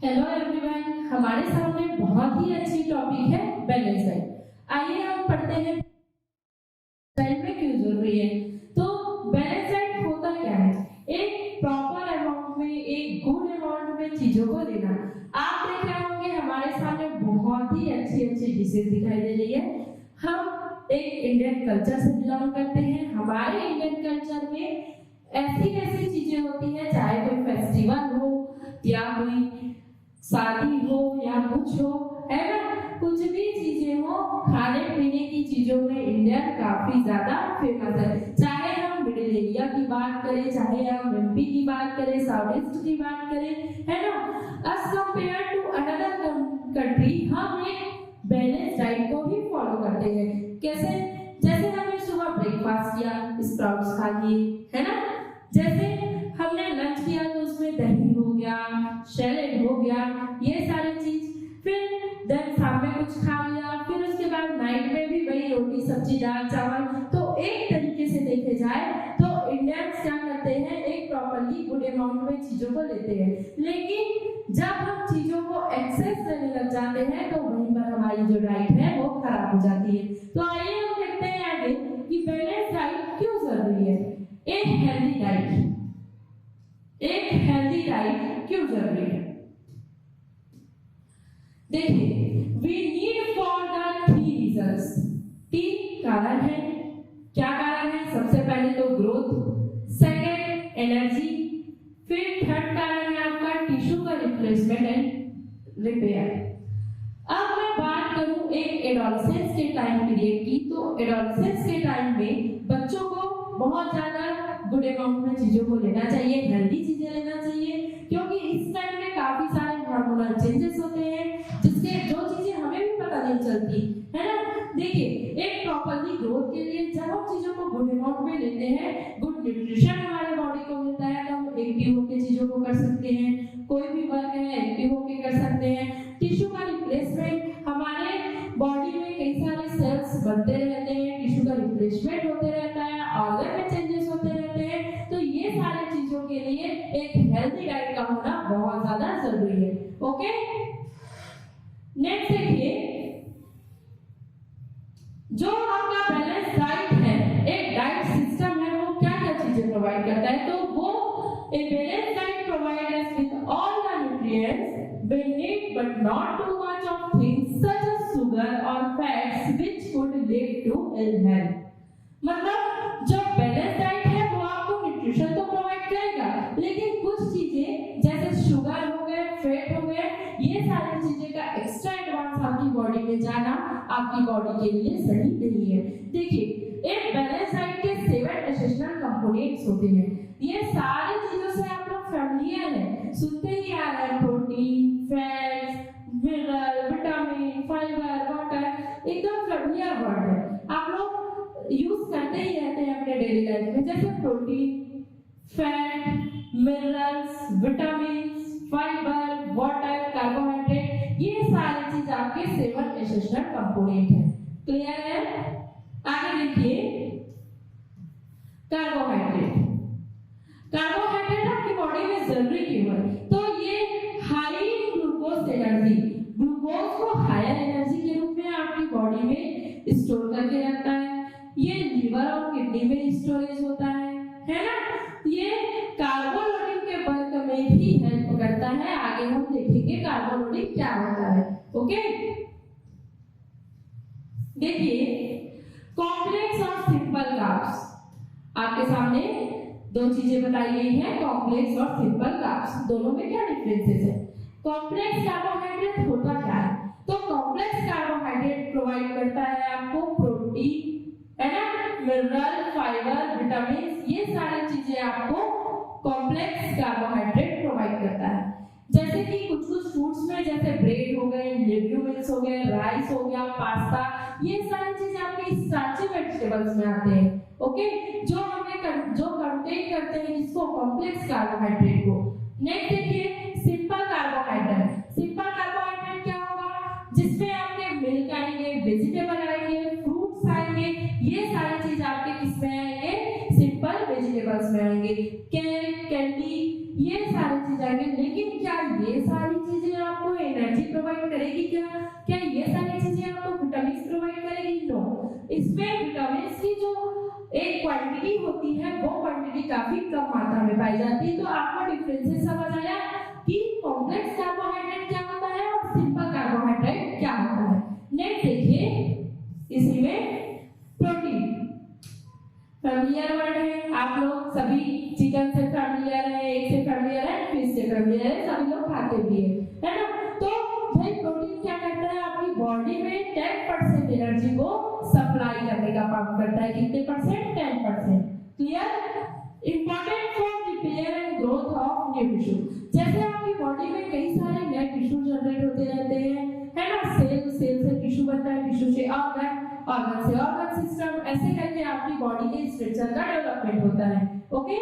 Hello everyone, हमारे सामने बहुत ही अच्छी टॉपिक है बैलेंस डाइट। आइए हम पढ़ते हैं डाइट में क्यों जरूरी है। तो बैलेंस डाइट होता क्या है? एक प्रॉपर अमाउंट में, एक गुड अमाउंट में चीजों को लेना। आप देख रहे होंगे हमारे सामने बहुत ही अच्छी अच्छी डिशेज दिखाई दे रही है। हम एक इंडियन कल्चर से बिलोंग करते हैं। हमारे इंडियन कल्चर में ऐसी ऐसी चीजें होती है, चाहे कोई फेस्टिवल हो या कोई शादी हो या कुछ हो, है ना, कुछ भी चीजें हो, खाने पीने की चीजों में इंडिया काफी ज्यादा फेमस है। चाहे हम मिडिल एरिया की बात करें, चाहे हम एमपी की बात करें, साउथ ईस्ट की बात करें, है ना, as compared to another country हम एक बैलेंस डाइट को ही फॉलो करते हैं। कैसे? जैसे हमने सुबह ब्रेकफास्ट किया, स्प्राउट्स खा लिए, है ना, जैसे हमने लंच किया तो उसमें दही हो गया, सैलेड हो गया, ये सारी चीज, फिर देन शाम में कुछ खा लिया, फिर उसके बाद नाइट में भी वही रोटी सब्जी दाल चावल। तो एक तरीके से देखे जाए तो इंडियंस क्या करते हैं, एक प्रॉपर्ली गुड अमाउंट में चीजों को लेते हैं। लेकिन जब हम चीजों को एक्सेस लेने लग जाते हैं तो वहीं पर हमारी जो डाइट है वो खराब हो जाती है। तो आइए हम देखते हैं आगे कि बैलेंस डाइट क्यों जरूरी है। एक हेल्दी डाइट क्यों जरूरी है? देखिए, we need for the 3 reasons. 3 कारण है। क्या कारण है? सबसे पहले तो ग्रोथ, सेकंड एनर्जी, फिर थर्ड कारण है आपका टिश्यू का रिप्लेसमेंट एंड रिपेयर। अब मैं बात करूं एक एडोलसेंस के टाइम पीरियड की, तो एडोलसेंस के टाइम में बच्चों को बहुत ज्यादा गुड अमाउंट में चीजों को लेना चाहिए, हेल्दी चीजें लेना चाहिए, क्योंकि इस टाइम में काफी सारे हार्मोनल चेंजेस होते हैं जिसके जो चीजें हमें भी पता नहीं चलती, है ना। देखिए, एक प्रॉपर्ली ग्रोथ के लिए जब हम चीजों को गुड अमाउंट में लेते हैं, गुड न्यूट्रिशन हमारे बॉडी को मिलता है, तो हम एक्टिव होकर चीजों को कर सकते हैं, कोई भी वर्क है एक्टिव होकर कर सकते हैं। टिश्यू का रिप्लेसमेंट, हमारे बॉडी में कई सारे सेल्स बनते रहते हैं, टिश्यू का रिप्लेसमेंट होते रहता है, ऑर्गन में चेंजेस होते रहते हैं। तो ये सारी चीजों के लिए एक हेल्दी डाइट का होना बहुत ज्यादा जरूरी है। ओके, नेक्स्ट देखिए, जो आपका बैलेंस डाइट है, एक डाइट सिस्टम है, वो क्या क्या चीजें प्रोवाइड करता है? तो वो एक balance diet provide us with all the nutrients we need but not too much of things such as sugar or fats which could lead to ill health। मतलब जो बैलेंस डाइट है वो आपको न्यूट्रिशन तो प्रोवाइड करेगा, लेकिन कुछ चीजें जैसे शुगर हो गए, फैट हो गए, ये सारी चीजें का एक्स्ट्रा एडवांस आपकी बॉडी में जाना आपकी बॉडी के लिए सही नहीं है। देखिए, एक बैलेंस डाइट के 7 एसेंशियल कंपोनेंट्स होते हैं। ये सारी चीजों से आप लोग फैमिलियर हैं, सुनते ही आ रहे हैं, protein, fats, mineral, vitamin, fibre, water, एकदम फैमिलियर वर्ड है, आप लोग यूज करते ही रहते हैं अपने डेली लाइफ में। जैसे protein, fat, minerals, vitamin, fibre, water, carbohydrate, ये सारी चीज आपके 7 एसेंशियल कंपोनेंट है। क्लियर है? आगे देखिए, कार्बोहाइड्रेट। कार्बोहाइड्रेट आपकी बॉडी में जरूरी क्यों है? तो ये हाई ग्लूकोज एनर्जी, ग्लूकोज को हायर एनर्जी के रूप में आपकी बॉडी में स्टोर करके रखता है। ये लीवर और किडनी में स्टोरेज होता है ना। ये कार्बो लोडिंग के वर्क में भी हेल्प करता है। आगे हम देखेंगे कार्बो लोडिंग क्या होता है। ओके, देखिए, कॉम्प्लेक्स और सिंपल कार्ब्स आपके सामने 2 चीजें बताई गई हैं, कॉम्प्लेक्स और सिंपल कार्ब्स, दोनों में क्या डिफरेंसेस है? कॉम्प्लेक्स कार्बोहाइड्रेट होता क्या है? तो कॉम्प्लेक्स कार्बोहाइड्रेट प्रोवाइड करता है आपको प्रोटीन, है ना, मिनरल, फाइबर, विटामिन, ये सारी चीजें आपको कॉम्प्लेक्स कार्बोहाइड्रेट प्रोवाइड करता है। जैसे कि कुछ फूड्स में जैसे ब्रेड हो गए, लेग्यूमिन्स हो गए, राइस हो गया, पास्ता, ये सारी चीजें आपके स्टार्ची वेजिटेबल्स में आते हैं। ओके, जो कंटेन करते हैं इसको कॉम्प्लेक्स कार्बोहाइड्रेट को। नेक्स्ट देखिए, सिंपल कार्बोहाइड्रेट। सिंपल कार्बोहाइड्रेट क्या होगा? जिसमें आपके मिल्क आएंगे, वेजिटेबल आएंगे, फ्रूट्स आएंगे, ये सारी चीज आपके किसमें आएंगे? सिंपल वेजिटेबल्स में आएंगे। केक, कैंडी, ये सारी चीज आएंगे। लेकिन क्या ये सारी चीजें प्रोवाइड करेगी क्या? क्या ये सारी चीजें आपको विटामिन प्रोवाइड करेगी? नो। इसमें विटामिन की जो एक क्वांटिटी होती है वो क्वांटिटी काफी कम मात्रा में पाई जाती है। तो आपको डिफरेंसेस समझ आया कि कॉम्प्लेक्स कार्बोहाइड्रेट क्या होता है और सिंपल कार्बोहाइड्रेट क्या होता है। नेक्स्ट देखिए, इसी में प्रोटीन फैमिलियर वर्ड है, आप लोग सभी चिकन से फैमिलियर है, एग से फैमिलियर है, फिश से फैमिलियर है, सभी लोग खाते भी है ना। तो भाई प्रोटीन क्या करता है? आपकी बॉडी में 10% एनर्जी को सप्लाई करने का काम करता है। कितने percent? 10%। Clear? Important for repair and growth of new tissue. जैसे आपकी बॉडी में कई सारे नए टिश्यू जनरेट होते रहते हैं, है ना। सेल से टिश्यू बनता है, टिश्यू से ऑर्गन, ऑर्गन से ऑर्गन सिस्टम, ऐसे करके आपकी बॉडी के स्ट्रक्चर का डेवलपमेंट होता है। ओके,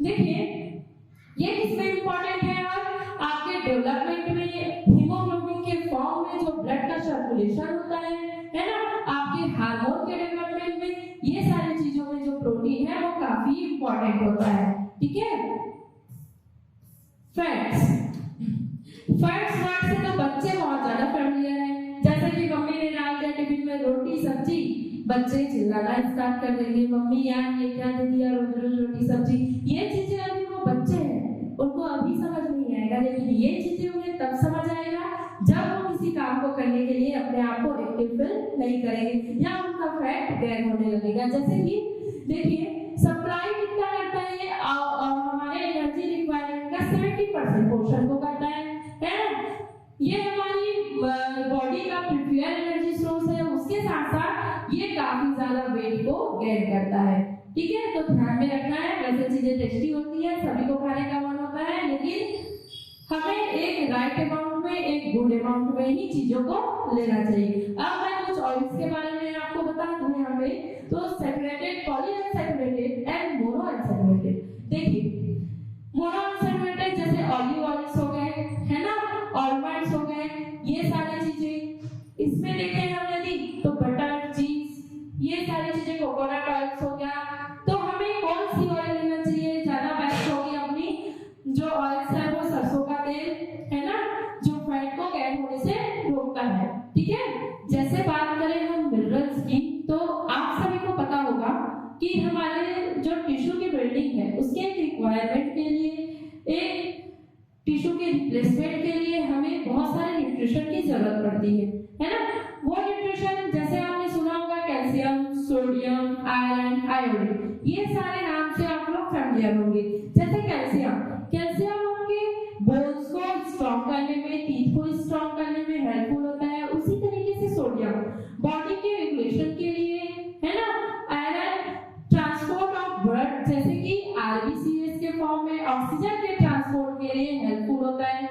देखिए ये किसमें इंपॉर्टेंट है? और आपके डेवलपमेंट में हीमोग्लोबिन के फॉर्म में जो ब्लड का सर्कुलेशन होता है ना, आपके हार्मोन के डेवलपमेंट में, ये सारी चीजों में जो प्रोटीन है वो काफी इंपॉर्टेंट होता है। ठीक है। फैट्स वर्ड से तो बच्चे बहुत ज्यादा फैमिलियर हैं। जैसे कि मम्मी ने डाल दिया टिफिन में रोटी सब्जी, बच्चे चिल्लाना स्टार्ट कर देंगे, मम्मी यार ये क्या दे दिया, रोज रोज रोटी सब्जी। ये चीजें अभी वो बच्चे हैं, उनको अभी समझ नहीं आएगा, लेकिन ये चीजें उन्हें तब समझ आएगा जब वो किसी काम को करने के लिए अपने आप को एक्टिव फील नहीं करेंगे या उनका फैट गैन होने लगेगा। जैसे कि देखिए सप्लाई कितना करता है ये, हमारे एनर्जी रिक्वायरमेंट का 70% पोर्शन को करता है ना। ये हमारी बॉडी का प्रिपेयर एनर्जी सोर्स है, उसके साथ साथ ये काफी ज्यादा वेट को गेन करता है। ठीक है, तो ध्यान में रखना है। वैसे चीजें टेस्टी होती है, सभी को खाने का मन होता है, लेकिन हमें एक राइट अमाउंट में, एक गुड अमाउंट में ही चीजों को लेना चाहिए। अब मैं कुछ ऑयल्स के बारे में आपको बता दूं यहाँ पे। तो सैचुरेटेड, पॉलीअनसैचुरेटेड एंड मोनोअनसैचुरेटेड। देखिए मोनोअनसैचुरेटेड जैसे ऑलिव ऑयल्स हो गए, है ना, आलमंड्स हो गए, ये सारी चीजें। इसमें देखें हम यदि तो बटर, चीज, ये सारी चीजें, कोकोनट ऑयल्स हो गया। तो हमें कौन सी ऑयल लेना चाहिए? ज्यादा बेस्ट होगी अपनी जो ऑयल्स है वो सरसों का तेल, है ना, जो फैट को गैन होने से रोकता है। ठीक है। जैसे बात करें हम मिनरल्स की, तो आप सभी को पता होगा कि हमारे जो टिश्यू की बिल्डिंग है उसके रिक्वायरमेंट के लिए, एक टिश्यू के रिप्लेसमेंट के लिए हमें बहुत सारे न्यूट्रिशन की जरूरत पड़ती है ना। वो न्यूट्रिशन जैसे आपने सुना होगा कैल्शियम, सोडियम, आयरन, आयोडीन, ये सारे नाम से आप लोग फैमिलियर होंगे। जैसे कैल्शियम आपके बोन्स को स्ट्रॉन्ग करने में, टीथ को स्ट्रॉन्ग करने में हेल्पफुल होता है। उसी तरीके से सोडियम बॉडी के रेगुलेशन के लिए, है ना। आयरन ट्रांसपोर्ट ऑफ ब्लड, जैसे कि आरबीसीएस के फॉर्म में ऑक्सीजन के ट्रांसपोर्ट के लिए हेल्पफुल होता है।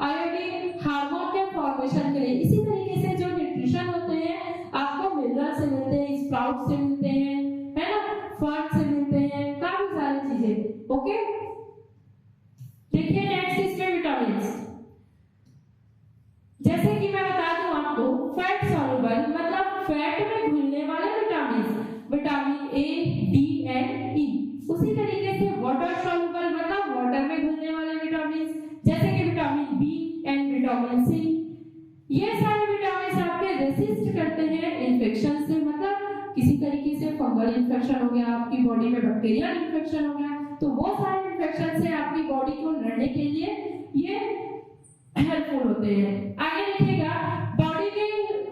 आयोडीन हार्मोन के फॉर्मेशन के लिए। इसी तरीके से जो न्यूट्रिशन होते हैं आपको मिनरल से मिलते हैं, स्प्राउट से मिलते हैं, है ना, फल से मिलते हैं, काफी सारी चीजें। ओके, देखिए नेक्स्ट इसमें विटामिन। जैसे कि मैं बता दूं आपको, फैट सॉल्युबल मतलब फैट में घुलने वाले vitamin, vitamin A, D and E. उसी तरीके से वाटर सॉल्युबल मतलब वाटर में घुलने वाले विटामिन, जैसे कि vitamin B and vitamin C. ये सारे विटामिन आपके रेसिस्ट करते हैं इन्फेक्शन से, मतलब किसी तरीके से फंगल इन्फेक्शन हो गया, आपकी बॉडी में बैक्टीरियल इन्फेक्शन हो गया, तो वो सारे इन्फेक्शन से आपकी बॉडी को लड़ने के लिए ये हेल्पफुल होते हैं। आगे देखिएगा, बॉडी के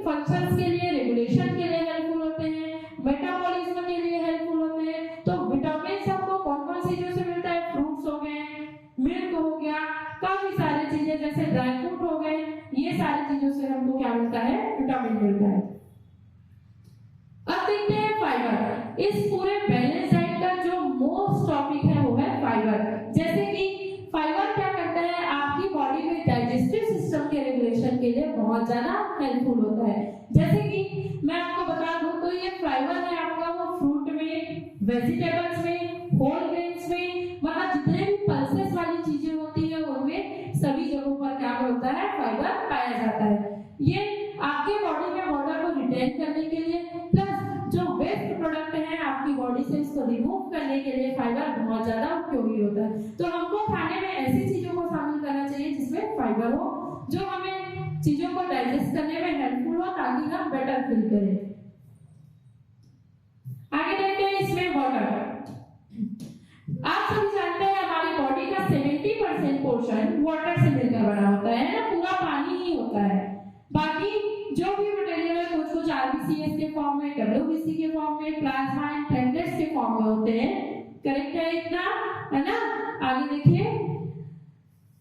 फंक्शंस के लिए, रेगुलेशन के लिए हेल्पफुल होते हैं, मेटाबॉलिज्म के लिए हेल्पफुल होते हैं। तो विटामिन आपको कौन-कौन सी चीजों से मिलता है? फ्रूट्स हो गए, मिल्क हो गया, काफी सारी चीजें जैसे ड्राई फ्रूट हो गए, ये सारी चीजों से हमको क्या मिलता है? विटामिन मिलता है। अब देखते हैं फाइबर। इस पूरे बैलेंस डाइट का जो मोस्ट टॉपिक है वो है फाइबर। जैसे कि फाइबर क्या करता है? आपकी बॉडी में डाइजेस्टिव सिस्टम के रेगुलेशन के लिए बहुत ज्यादा हेल्पफुल होता है। जैसे कि मैं आपको बता दूं तो ये फाइबर है आपका वो फ्रूट में, वेजिटेबल्स में, होल ग्रेन्स में, मतलब जितने भी पल्सेस वाली चीजें होती है उनमें सभी जगहों पर क्या होता है? फाइबर पाया जाता है। ये आपके बॉडी में वाटर को रिटेन करने के लिए, प्लस जो वेस्ट प्रोडक्ट है आपकी बॉडी से इसको रिमूव करने के लिए फाइबर बहुत ज्यादा उपयोगी होता है। तो हमको खाने में ऐसी चीजों को शामिल करना चाहिए जिसमें फाइबर हो, जो हमें होते हैं। करेक्ट है इतना, है ना? आगे देखिए,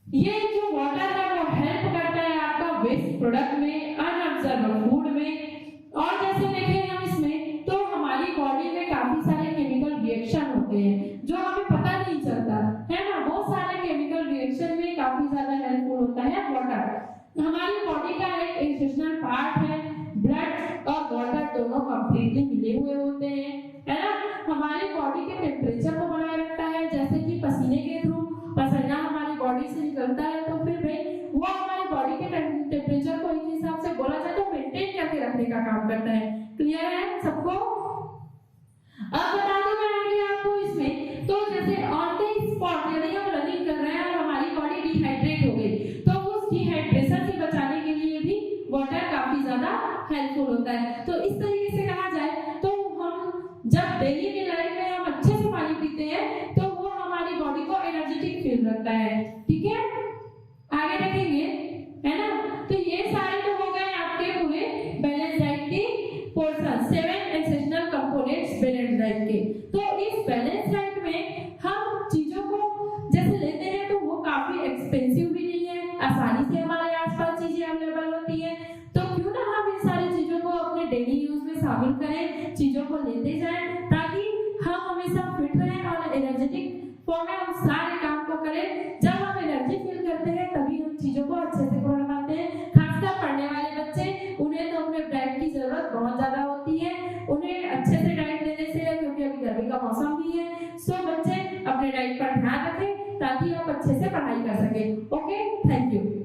ये जो वाटर है वो हेल्प करता है आपका वेस्ट प्रोडक्ट में, अनअब्जॉर्ब फूड में, और जैसे देखें हम इसमें तो हमारी बॉडी में काफी सारे केमिकल रिएक्शन होते हैं जो हमें पता नहीं चलता, है ना? वो सारे केमिकल रिएक्शन में काफी ज्यादा हेल्पफुल होता है वाटर। हमारी बॉडी का एक एसेंशियल पार्ट है, ब्लड और वाटर दोनों कंप्लीटली मिले हुए होते हैं, है ना? हमारी बॉडी के टेम्परेचर को बनाए रखता है, जैसे कि पसीने के थ्रू पसीना हमारी बॉडी से निकलता है तो फिर भाई वो हमारी बॉडी के टेम्परेचर को इस हिसाब से बोला जाए तो मेंटेन करके रखने का काम करता है। क्लियर है सबको? अब बता दूं मैं आगे आपको इसमें, तो जैसे ऑन द स्पॉट यदि हम रनिंग कर रहे हैं और हमारी बॉडी डिहाइड्रेट हो गई तो उस डिहाइड्रेशन से बचाने के लिए भी वाटर काफी ज्यादा हेल्पफुल होता है। तो इस तरीके से कहा जाए तो हम जब डेली की लाइफ में हम अच्छे से पानी पीते हैं तो वो हमारी बॉडी को एनर्जेटिक फील रखता है। ठीक है, आगे देखेंगे, है ना? तो ये सारे तो हो गए आपके पूरे बैलेंस डाइट के portion, 7 essential components balance diet के। तो इस बैलेंस डाइट में हम चीजों को जैसे लेते हैं तो वो काफी एक्सपेंसिव भी नहीं है, आसानी से हमारे आसपास चीजें अवेलेबल होती है। तो क्यों ना हम इन सारी चीजों को अपने डेली यूज में शामिल करें, चीजों को लेते जाएं ताकि हम हमेशा फिट रहें और एनर्जेटिक फॉर्म में हम सारे काम को करें। जब हम एनर्जी फील करते हैं तभी हम चीजों को अच्छे से कर पाते हैं। खासकर पढ़ने वाले बच्चे, उन्हें तो अपने डाइट की जरूरत बहुत ज्यादा होती है, उन्हें अच्छे से डाइट लेने से, क्योंकि अभी गर्मी का मौसम भी है। सो बच्चे अपने डाइट पर ध्यान रखें ताकि आप अच्छे से पढ़ाई कर सकें। Okay, thank you.